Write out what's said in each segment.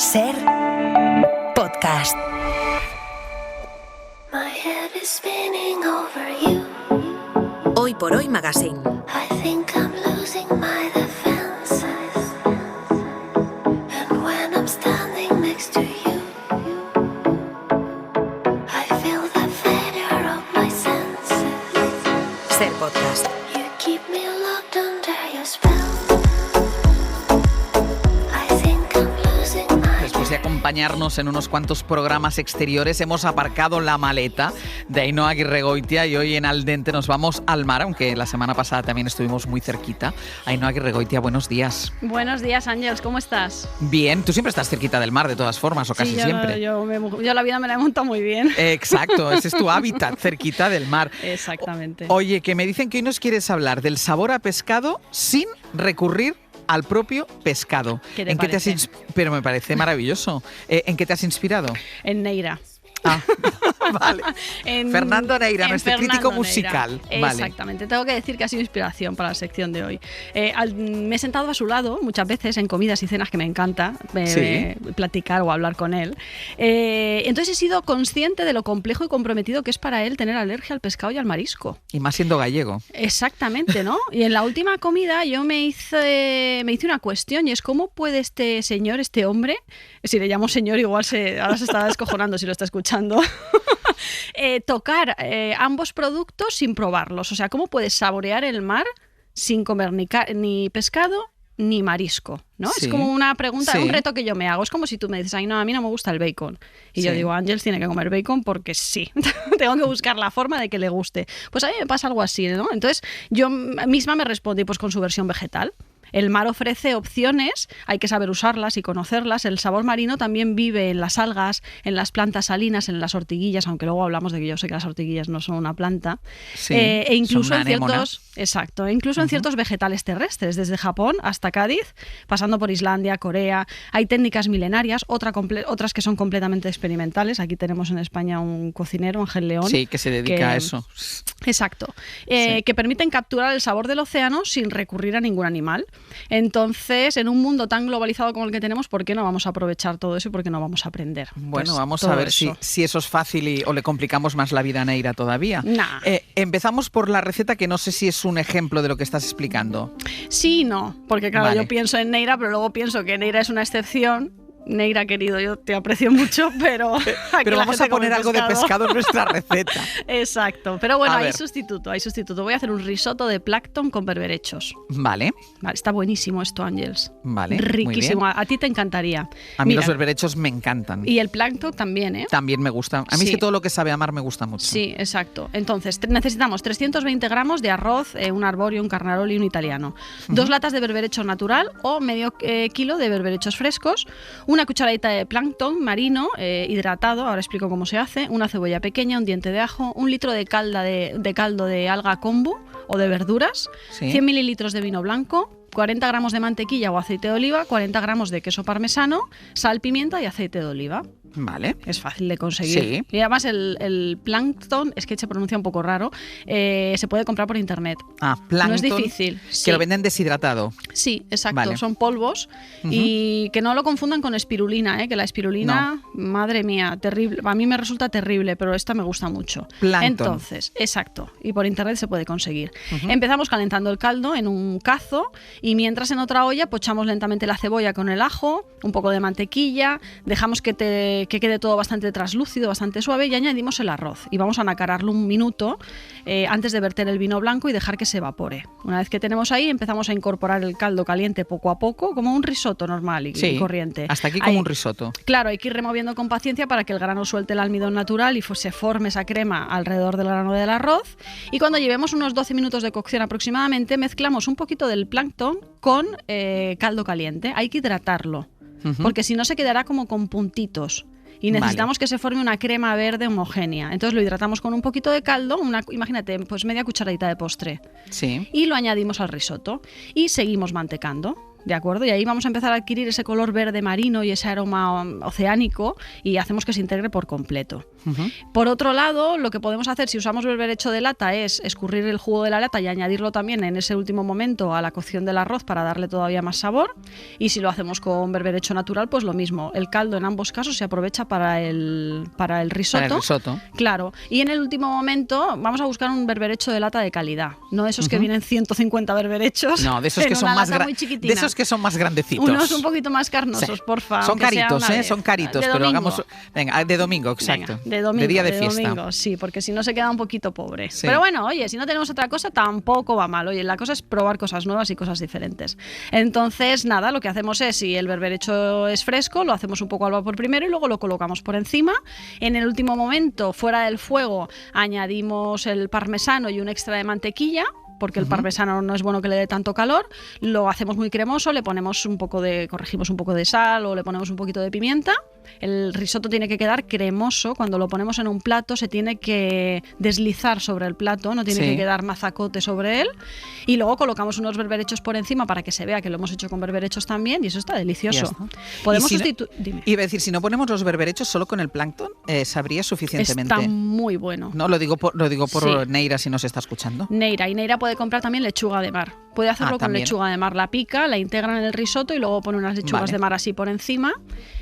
Ser podcast. Hoy por Hoy Magazine. Ser podcast. Después de acompañarnos en unos cuantos programas exteriores, hemos aparcado la maleta de Ainhoa Aguirregoitia y hoy en Al Dente nos vamos al mar, aunque la semana pasada también estuvimos muy cerquita. Ainhoa Aguirregoitia, buenos días. Buenos días, Ángels, ¿cómo estás? Bien, tú siempre estás cerquita del mar de todas formas, o casi siempre. Yo la vida me la he montado muy bien. Exacto, ese es tu hábitat, cerquita del mar. Exactamente. Oye, que me dicen que hoy nos quieres hablar del sabor a pescado sin recurrir al propio pescado. ¿Qué te parece? Pero me parece maravilloso. ¿En qué te has inspirado? En Neira. Ah, vale. Fernando Neira, en nuestro Fernando crítico Neira. musical. Vale. Exactamente. Tengo que decir que ha sido inspiración para la sección de hoy. Me he sentado a su lado muchas veces en comidas y cenas que me encanta platicar o hablar con él. Entonces he sido consciente de lo complejo y comprometido que es para él tener alergia al pescado y al marisco. Y más siendo gallego. Exactamente, ¿no? Y en la última comida yo me hice una cuestión y es ¿cómo puede este señor, este hombre, si le llamo señor igual ahora se está descojonando si lo está escuchando, tocar ambos productos sin probarlos? O sea, ¿cómo puedes saborear el mar sin comer ni pescado ni marisco? ¿No? Sí. Es como una pregunta, Sí. un reto que yo me hago. Es como si tú me dices, ay, no, a mí no me gusta el bacon. Y yo Sí. digo, Ángels tiene que comer bacon porque sí. Tengo que buscar la forma de que le guste. Pues a mí me pasa algo así, ¿no? Entonces yo misma me respondí pues con su versión vegetal. El mar ofrece opciones, hay que saber usarlas y conocerlas. El sabor marino también vive en las algas, en las plantas salinas, en las ortiguillas, aunque luego hablamos de que yo sé que las ortiguillas no son una planta. Sí, E incluso son una en ciertos vegetales terrestres, desde Japón hasta Cádiz, pasando por Islandia, Corea. Hay técnicas milenarias, otras que son completamente experimentales. Aquí tenemos en España un cocinero, Ángel León. Sí, que se dedica a eso. Exacto. Sí. Que permiten capturar el sabor del océano sin recurrir a ningún animal. Entonces, en un mundo tan globalizado como el que tenemos, ¿por qué no vamos a aprovechar todo eso y por qué no vamos a aprender? Bueno, Pues, vamos a todo ver eso. si eso es fácil o le complicamos más la vida a Neira todavía. Nah. Empezamos por la receta, que no sé si es un ejemplo de lo que estás explicando. Sí y no, porque claro, Vale. yo pienso en Neira, pero luego pienso que Neira es una excepción. Neira, querido, yo te aprecio mucho, pero aquí Pero la vamos a gente come poner algo de pescado en nuestra receta. Exacto, pero bueno, A hay ver. sustituto. Voy a hacer un risotto de plancton con berberechos. Vale, Vale, está buenísimo esto, Ángels. vale. muy Riquísimo, bien. a ti te encantaría. A mí Mira, los berberechos me encantan. y el plancton también, ¿eh? También me gusta. A mí es Sí. que todo lo que sabe a mar me gusta mucho. Sí, exacto. Entonces, necesitamos 320 gramos de arroz, un arborio, un carnarol y un italiano. 2 latas de berberecho natural o medio kilo de berberechos frescos. Una cucharadita de plancton marino hidratado, ahora explico cómo se hace. Una cebolla pequeña, un diente de ajo, 1 litro de caldo de alga kombu o de verduras, Sí. 100 mililitros de vino blanco, 40 gramos de mantequilla o aceite de oliva, 40 gramos de queso parmesano, sal, pimienta y aceite de oliva. Vale. Es fácil de conseguir. Sí. Y además el plancton, es que se pronuncia un poco raro, se puede comprar por internet. Ah, plancton. No es difícil. Que Sí. lo venden deshidratado. Sí, exacto. Vale. Son polvos y que no lo confundan con espirulina, que la espirulina, madre mía, terrible. A mí me resulta terrible, pero esta me gusta mucho. Plancton. Entonces, exacto. Y por internet se puede conseguir. Empezamos calentando el caldo en un cazo y mientras en otra olla pochamos lentamente la cebolla con el ajo, un poco de mantequilla, dejamos que quede todo bastante traslúcido, bastante suave y añadimos el arroz. Y vamos a nacararlo un minuto antes de verter el vino blanco y dejar que se evapore. Una vez que tenemos ahí, empezamos a incorporar el caldo caliente poco a poco, como un risotto normal y corriente. Hasta aquí como Ahí- un risotto. Claro, hay que ir removiendo con paciencia para que el grano suelte el almidón natural y se forme esa crema alrededor del grano del arroz. Y cuando llevemos unos 12 minutos de cocción aproximadamente, mezclamos un poquito del plancton con caldo caliente. Hay que hidratarlo, porque si no se quedará como con puntitos. Y necesitamos que se forme una crema verde homogénea. Entonces lo hidratamos con un poquito de caldo, imagínate, pues media cucharadita de postre. Sí. Y lo añadimos al risotto y seguimos mantecando. ¿de acuerdo? Y ahí vamos a empezar a adquirir ese color verde marino y ese aroma oceánico y hacemos que se integre por completo. Por otro lado, lo que podemos hacer si usamos berberecho de lata es escurrir el jugo de la lata y añadirlo también en ese último momento a la cocción del arroz para darle todavía más sabor. Y si lo hacemos con berberecho natural, pues lo mismo. El caldo en ambos casos se aprovecha para el risotto. Para el risotto. Claro. Y en el último momento vamos a buscar un berberecho de lata de calidad. No de esos que vienen 150 berberechos. No, de esos que son más grandes. De esos que son más grandecitos. Unos un poquito más carnosos, sí. porfa. Son caritos, son caritos, pero hagamos. Venga, de domingo, exacto. Venga, de domingo. De día de fiesta. Domingo, sí, porque si no se queda un poquito pobre. Sí. Pero bueno, oye, si no tenemos otra cosa, tampoco va mal. Oye, la cosa es probar cosas nuevas y cosas diferentes. Entonces, nada, lo que hacemos es, si el berberecho es fresco, lo hacemos un poco al vapor primero y luego lo colocamos por encima. En el último momento, fuera del fuego, añadimos el parmesano y un extra de mantequilla, porque el parmesano no es bueno que le dé tanto calor. Lo hacemos muy cremoso, le ponemos corregimos un poco de sal o le ponemos un poquito de pimienta. El risotto tiene que quedar cremoso. Cuando lo ponemos en un plato se tiene que deslizar sobre el plato, no tiene que quedar mazacote sobre él. Y luego colocamos unos berberechos por encima para que se vea que lo hemos hecho con berberechos también y eso está delicioso. Podemos Dime. Iba a decir, si no ponemos los berberechos solo con el plancton, ¿sabría suficientemente? Está muy bueno. No, lo digo por Neira, si nos está escuchando. Neira puede comprar también lechuga de mar. Puede hacerlo con también. lechuga de mar. La pica, la integra en el risotto y luego pone unas lechugas de mar así por encima.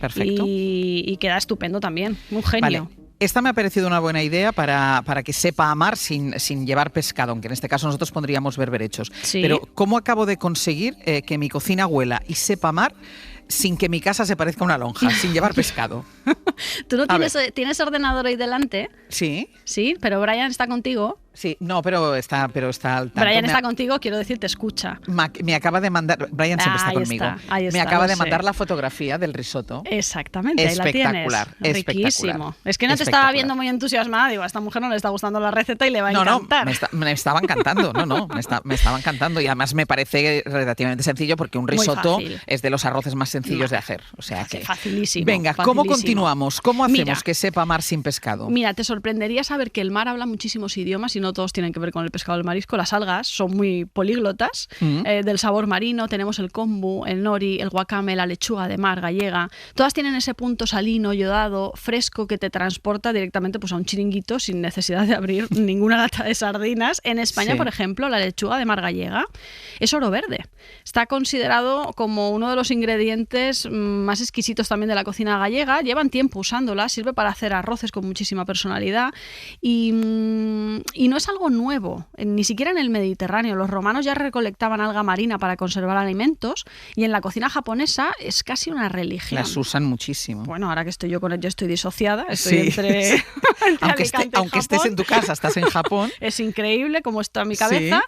Perfecto. Y queda estupendo también. Un genio. Vale. Esta me ha parecido una buena idea para que sepa amar sin llevar pescado, aunque en este caso nosotros pondríamos berberechos. Sí. Pero ¿cómo acabo de conseguir que mi cocina huela y sepa amar sin que mi casa se parezca a una lonja, sin llevar pescado? ¿Tú no tienes ordenador ahí delante? Sí. Sí, pero Brian está contigo. Sí, no, pero está al tanto. Brian está contigo, quiero decir, te escucha. Me acaba de mandar, Brian siempre está conmigo. Ahí está, me acaba de sé. mandar la fotografía del risotto. Espectacular, ahí la tienes. Riquísimo. Es que no te estaba viendo muy entusiasmada, digo, a esta mujer no le está gustando la receta y le va a encantar. No, me estaba encantando, me estaba encantando y además me parece relativamente sencillo porque un risotto es de los arroces más sencillos de hacer. O sea que facilísimo. Venga, ¿cómo continuamos? ¿Cómo hacemos que sepa amar sin pescado? Mira, te sorprendería saber que el mar habla muchísimos idiomas y no todos tienen que ver con el pescado o el marisco. Las algas son muy políglotas, del sabor marino. Tenemos el kombu, el nori, el wakame, la lechuga de mar gallega. Todas tienen ese punto salino, yodado, fresco que te transporta directamente pues, a un chiringuito sin necesidad de abrir ninguna lata de sardinas. En España, por ejemplo, la lechuga de mar gallega es oro verde. Está considerado como uno de los ingredientes más exquisitos también de la cocina gallega. Llevan tiempo usándola, sirve para hacer arroces con muchísima personalidad y no es algo nuevo, ni siquiera en el Mediterráneo. Los romanos ya recolectaban alga marina para conservar alimentos y en la cocina japonesa es casi una religión. Las usan muchísimo. Bueno, ahora que estoy yo con ello estoy disociada, estoy entre aunque estés en tu casa, estás en Japón. Es increíble cómo está en mi cabeza.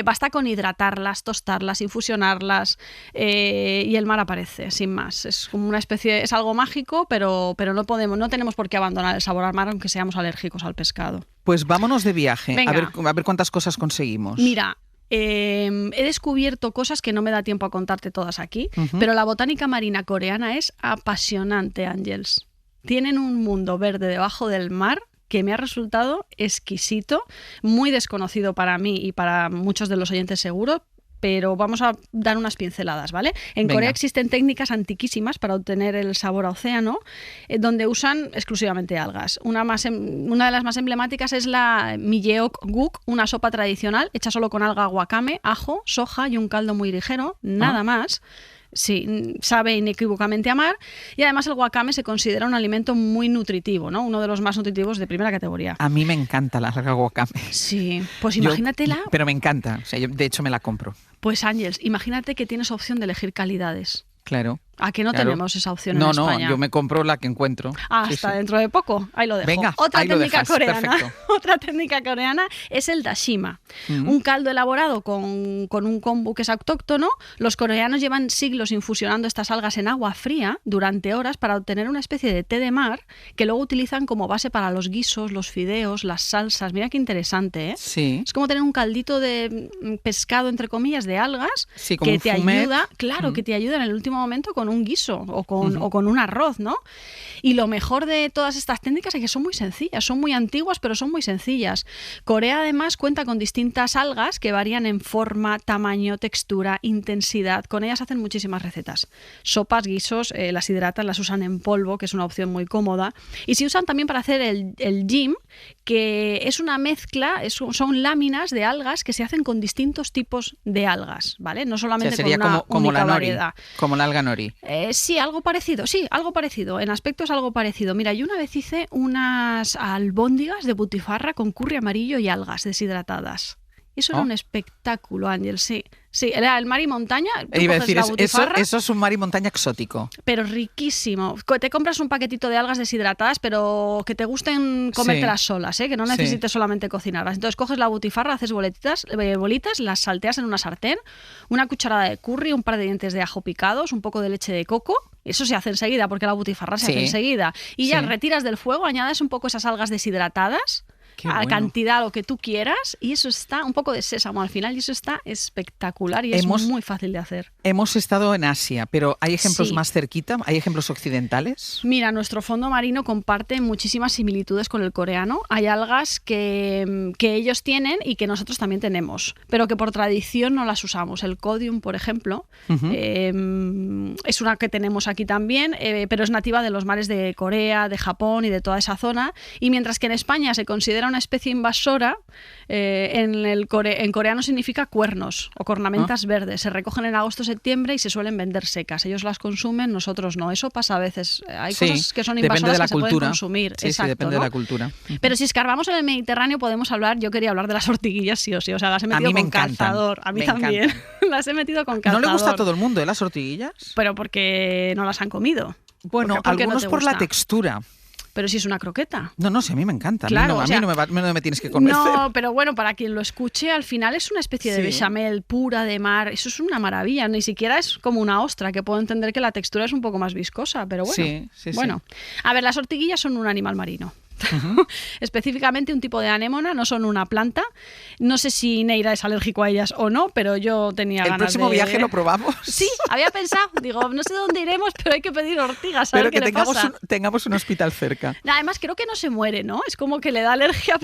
Basta con hidratarlas, tostarlas, infusionarlas y el mar aparece, sin más. Es como una especie, es algo mágico, pero no tenemos por qué abandonar el sabor al mar aunque seamos alérgicos al pescado. Pues vámonos de viaje, Venga. a ver cuántas cosas conseguimos. Mira, he descubierto cosas que no me da tiempo a contarte todas aquí, pero la botánica marina coreana es apasionante, Ángels. Tienen un mundo verde debajo del mar que me ha resultado exquisito, muy desconocido para mí y para muchos de los oyentes seguro, pero vamos a dar unas pinceladas, ¿vale? En Corea existen técnicas antiquísimas para obtener el sabor a océano, donde usan exclusivamente algas. Una de las más emblemáticas es la miyeok-guk, una sopa tradicional hecha solo con alga wakame, ajo, soja y un caldo muy ligero, nada más. Sí, sabe inequívocamente a mar y además el wakame se considera un alimento muy nutritivo, ¿no? Uno de los más nutritivos de primera categoría. A mí me encanta la alga wakame. Sí, pues imagínatela. Pero me encanta, o sea, yo de hecho me la compro. Pues Ángels, imagínate que tienes opción de elegir calidades. Claro. ¿A que no tenemos esa opción en España? No, yo me compro la que encuentro. Hasta dentro de poco. Ahí lo dejo. Venga, otra ahí técnica lo dejas. coreana. Perfecto. Otra técnica coreana es el dashima. Un caldo elaborado con un kombu que es autóctono. Los coreanos llevan siglos infusionando estas algas en agua fría durante horas para obtener una especie de té de mar que luego utilizan como base para los guisos, los fideos, las salsas. Mira qué interesante, ¿eh? Sí. Es como tener un caldito de pescado, entre comillas, de algas sí, como que un te fumet. ayuda, que te ayuda en el último momento con con un guiso o con un arroz, ¿no? Y lo mejor de todas estas técnicas es que son muy sencillas, son muy antiguas, pero son muy sencillas. Corea además cuenta con distintas algas que varían en forma, tamaño, textura, intensidad. Con ellas hacen muchísimas recetas. Sopas, guisos, las hidratan, las usan en polvo, que es una opción muy cómoda. Y se usan también para hacer el jim, que es una mezcla, son láminas de algas que se hacen con distintos tipos de algas, ¿vale? No solamente sería con una como única la nori, variedad. como la alga nori. Sí, algo parecido. En aspecto es algo parecido. Mira, yo una vez hice unas albóndigas de butifarra con curry amarillo y algas deshidratadas. Eso era un espectáculo, Ángel, sí. Sí, era el mar y montaña. Iba a decir, eso es un mar y montaña exótico. Pero riquísimo. Te compras un paquetito de algas deshidratadas, pero que te gusten comértelas solas, que no necesites solamente cocinarlas. Entonces coges la butifarra, haces bolitas, las salteas en una sartén, una cucharada de curry, un par de dientes de ajo picados, un poco de leche de coco. Eso se hace enseguida, porque la butifarra se hace enseguida. Y ya retiras del fuego, añades un poco esas algas deshidratadas, a cantidad, lo que tú quieras, y eso está, un poco de sésamo al final, y eso está espectacular y es muy fácil de hacer. Hemos estado en Asia, pero ¿hay ejemplos más cerquita? ¿Hay ejemplos occidentales? Mira, nuestro fondo marino comparte muchísimas similitudes con el coreano. Hay algas que ellos tienen y que nosotros también tenemos, pero que por tradición no las usamos. El codium, por ejemplo, es una que tenemos aquí también, pero es nativa de los mares de Corea, de Japón y de toda esa zona, y mientras que en España se considera una especie invasora, en coreano significa cuernos o cornamentas verdes. Se recogen en agosto-septiembre y se suelen vender secas. Ellos las consumen, nosotros no. Eso pasa a veces. Hay cosas que son invasoras que se pueden consumir. Sí, exacto, depende de la cultura. Pero si escarbamos en el Mediterráneo podemos hablar, yo quería hablar de las ortiguillas sí o sí. O sea, las he metido con calzador. A mí también. Las he metido con calzador. ¿No le gusta a todo el mundo, las ortiguillas? Pero porque no las han comido. Bueno, algunos por la textura. Pero si es una croqueta. No, si a mí me encanta. Claro, a mí no me tienes que convencer. No, pero bueno, para quien lo escuche, al final es una especie de bechamel pura de mar. Eso es una maravilla. Ni siquiera es como una ostra, que puedo entender que la textura es un poco más viscosa, pero bueno. Bueno, a ver, las ortiguillas son un animal marino. Específicamente un tipo de anémona, no son una planta. No sé si Neira es alérgico a ellas o no, pero yo tenía ganas de... ¿El próximo viaje lo probamos? Sí, había pensado, digo, no sé dónde iremos, pero hay que pedir ortigas, a pero ver qué le pasa. Tengamos un hospital cerca. Además creo que no se muere, ¿no? Es como que le da alergia,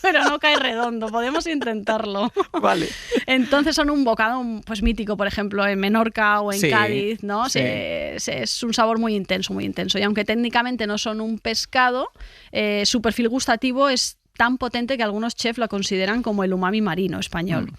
pero no cae redondo. Podemos intentarlo. Vale. Entonces son un bocado pues mítico, por ejemplo, en Menorca o en Cádiz, ¿no? Es un sabor muy intenso, muy intenso. Y aunque técnicamente no son un pescado, su perfil gustativo es tan potente que algunos chefs lo consideran como el umami marino español.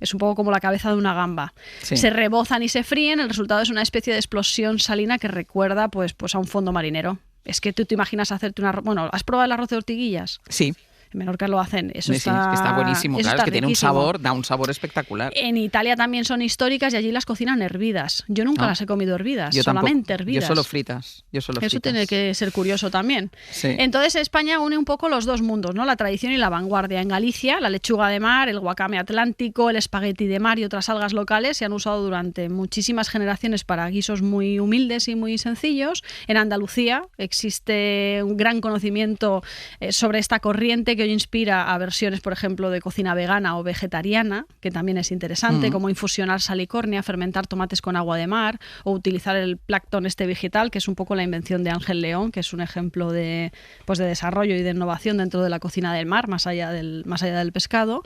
Es un poco como la cabeza de una gamba. Se rebozan y se fríen, el resultado es una especie de explosión salina que recuerda pues a un fondo marinero. Es que tú te imaginas hacerte un arroz... Bueno, ¿has probado el arroz de ortiguillas? Sí. En Menorca lo hacen. Eso está buenísimo, claro, es que tiene da un sabor espectacular. En Italia también son históricas y allí las cocinan hervidas. Yo nunca las he comido hervidas, yo solamente tampoco. hervidas. Yo solo fritas. Eso tiene que ser curioso también. Sí. Entonces España une un poco los dos mundos, ¿no? La tradición y la vanguardia. En Galicia, la lechuga de mar, el guacame atlántico, el espagueti de mar y otras algas locales se han usado durante muchísimas generaciones para guisos muy humildes y muy sencillos. En Andalucía existe un gran conocimiento sobre esta corriente que hoy inspira a versiones, por ejemplo, de cocina vegana o vegetariana, que también es interesante, como infusionar salicornia, fermentar tomates con agua de mar o utilizar el plancton vegetal, que es un poco la invención de Ángel León, que es un ejemplo de desarrollo y de innovación dentro de la cocina del mar, más allá del pescado.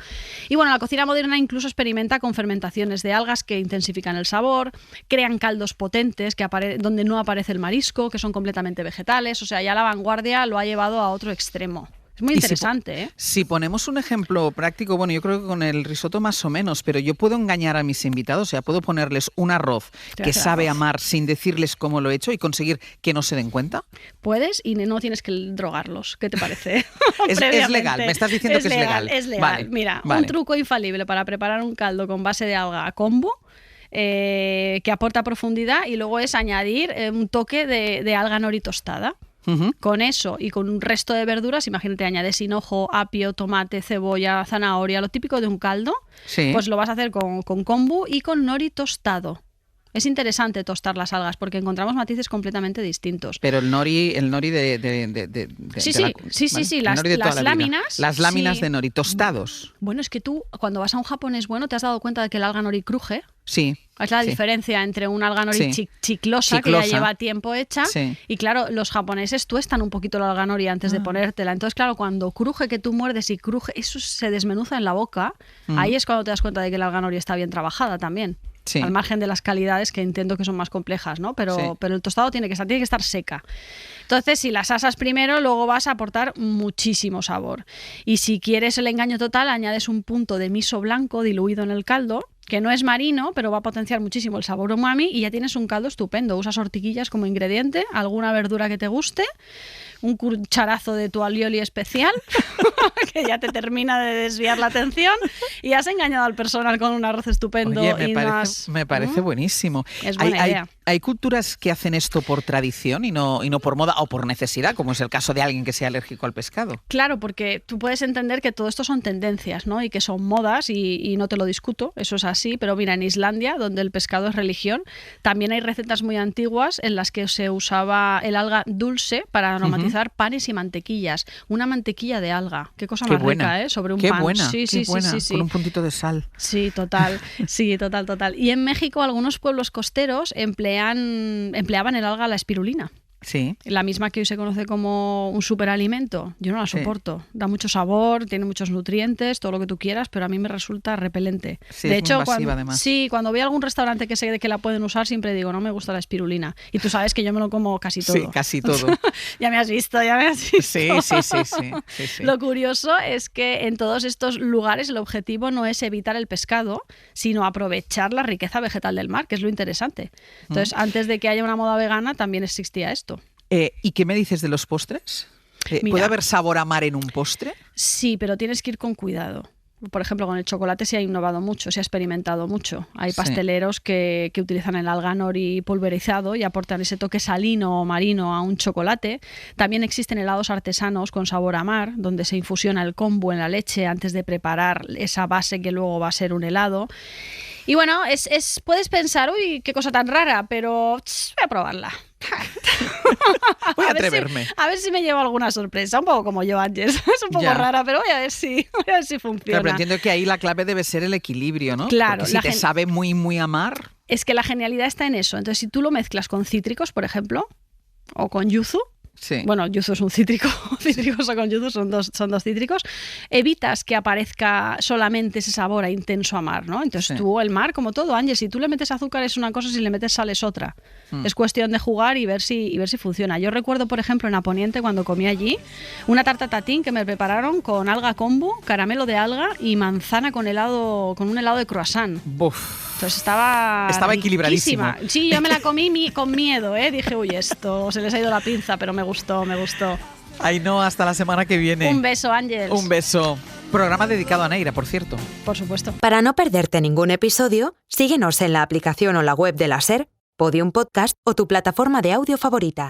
Y bueno, la cocina moderna incluso experimenta con fermentaciones de algas que intensifican el sabor, crean caldos potentes donde no aparece el marisco, que son completamente vegetales. O sea, ya la vanguardia lo ha llevado a otro extremo. Es muy interesante, Si ponemos un ejemplo práctico, bueno, yo creo que con el risotto más o menos, pero yo puedo engañar a mis invitados, o sea, puedo ponerles un arroz que sabe a mar sin decirles cómo lo he hecho y conseguir que no se den cuenta. Puedes y no tienes que drogarlos. ¿Qué te parece? Es legal, me estás diciendo que es legal. Es legal. Vale, Mira, un truco infalible para preparar un caldo con base de alga kombu, que aporta profundidad, y luego es añadir un toque de alga nori tostada. Con eso y con un resto de verduras, imagínate, añades hinojo, apio, tomate, cebolla, zanahoria, lo típico de un caldo, pues lo vas a hacer con kombu y con nori tostado. Es interesante tostar las algas porque encontramos matices completamente distintos. Pero el nori las láminas. Las láminas de nori tostados. Bueno, es que tú cuando vas a un japonés bueno te has dado cuenta de que el alga nori cruje. Sí. Es la Sí. diferencia entre una alga nori Sí. chiclosa, que Chiclosa. ya lleva tiempo hecha, Sí. y claro, los japoneses tuestan un poquito la alga nori antes de ponértela. Entonces, claro, cuando cruje, que tú muerdes y cruje, eso se desmenuza en la boca, ahí es cuando te das cuenta de que la alga nori está bien trabajada también. Sí. Al margen de las calidades que entiendo que son más complejas, ¿no? Pero, Sí. pero el tostado tiene que estar seca. Entonces, si las asas primero, luego vas a aportar muchísimo sabor. Y si quieres el engaño total, añades un punto de miso blanco diluido en el caldo, que no es marino, pero va a potenciar muchísimo el sabor umami, y ya tienes un caldo estupendo. Usas ortiquillas como ingrediente, alguna verdura que te guste, un cucharazo de tu alioli especial, que ya te termina de desviar la atención, y has engañado al personal con un arroz estupendo. Oye, y me parece buenísimo. Es buena idea. Hay culturas que hacen esto por tradición y no por moda o por necesidad, como es el caso de alguien que sea alérgico al pescado. Claro, porque tú puedes entender que todo esto son tendencias, ¿no? Y que son modas, y no te lo discuto, eso es así, pero mira, en Islandia, donde el pescado es religión, también hay recetas muy antiguas en las que se usaba el alga dulce para aromatizar panes y mantequillas. Una mantequilla de alga, qué cosa más rica, ¿eh? Sobre un qué pan. Buena, Sí, qué sí, buena, sí, sí, sí. con un puntito de sal. Sí, total. Sí, total. Y en México algunos pueblos costeros empleaban el alga, la espirulina. Sí. La misma que hoy se conoce como un superalimento. Yo no la Sí. soporto. Da mucho sabor, tiene muchos nutrientes, todo lo que tú quieras, pero a mí me resulta repelente. Sí, de es muy hecho, invasiva, además. cuando voy a algún restaurante que sé que la pueden usar, siempre digo, no me gusta la espirulina. Y tú sabes que yo me lo como casi todo. Sí, casi todo. Ya me has visto. Sí. Lo curioso es que en todos estos lugares el objetivo no es evitar el pescado, sino aprovechar la riqueza vegetal del mar, que es lo interesante. Entonces, antes de que haya una moda vegana, también existía esto. ¿Y qué me dices de los postres? Mira. ¿Puede haber sabor a mar en un postre? Sí, pero tienes que ir con cuidado. Por ejemplo, con el chocolate se ha innovado mucho, se ha experimentado mucho. Hay Sí. pasteleros que utilizan el alga nori pulverizado y aportan ese toque salino o marino a un chocolate. También existen helados artesanos con sabor a mar, donde se infusiona el kombu en la leche antes de preparar esa base que luego va a ser un helado. Y bueno, puedes pensar, uy, qué cosa tan rara, pero voy a probarla. Voy a ver si- atreverme. a ver si me llevo alguna sorpresa, un poco como yo, Ángel. Es un poco Ya. rara, pero voy a ver si funciona. Claro, pero entiendo que ahí la clave debe ser el equilibrio, ¿no? Claro, Porque si la te sabe muy, muy a mar... Es que la genialidad está en eso. Entonces, si tú lo mezclas con cítricos, por ejemplo, o con yuzu, Sí. bueno, yuzu es un cítrico, cítricos o con yuzu son dos cítricos, evitas que aparezca solamente ese sabor a intenso a mar, ¿no? Entonces Sí. tú, el mar, como todo, Ángel, si tú le metes azúcar es una cosa, si le metes sal es otra. Es cuestión de jugar y ver si funciona. Yo recuerdo, por ejemplo, en Aponiente, cuando comí allí, una tarta tatín que me prepararon con alga kombu, caramelo de alga y manzana con un helado de croissant. Buf. Entonces estaba equilibradísimo. riquísima. Sí, yo me la comí con miedo, ¿eh? Dije, uy, esto se les ha ido la pinza, pero me gustó. Ay, no, hasta la semana que viene. Un beso, Ángel. Un beso. Programa dedicado a Neira, por cierto. Por supuesto. Para no perderte ningún episodio, síguenos en la aplicación o la web de la SER, Podium Podcast o tu plataforma de audio favorita.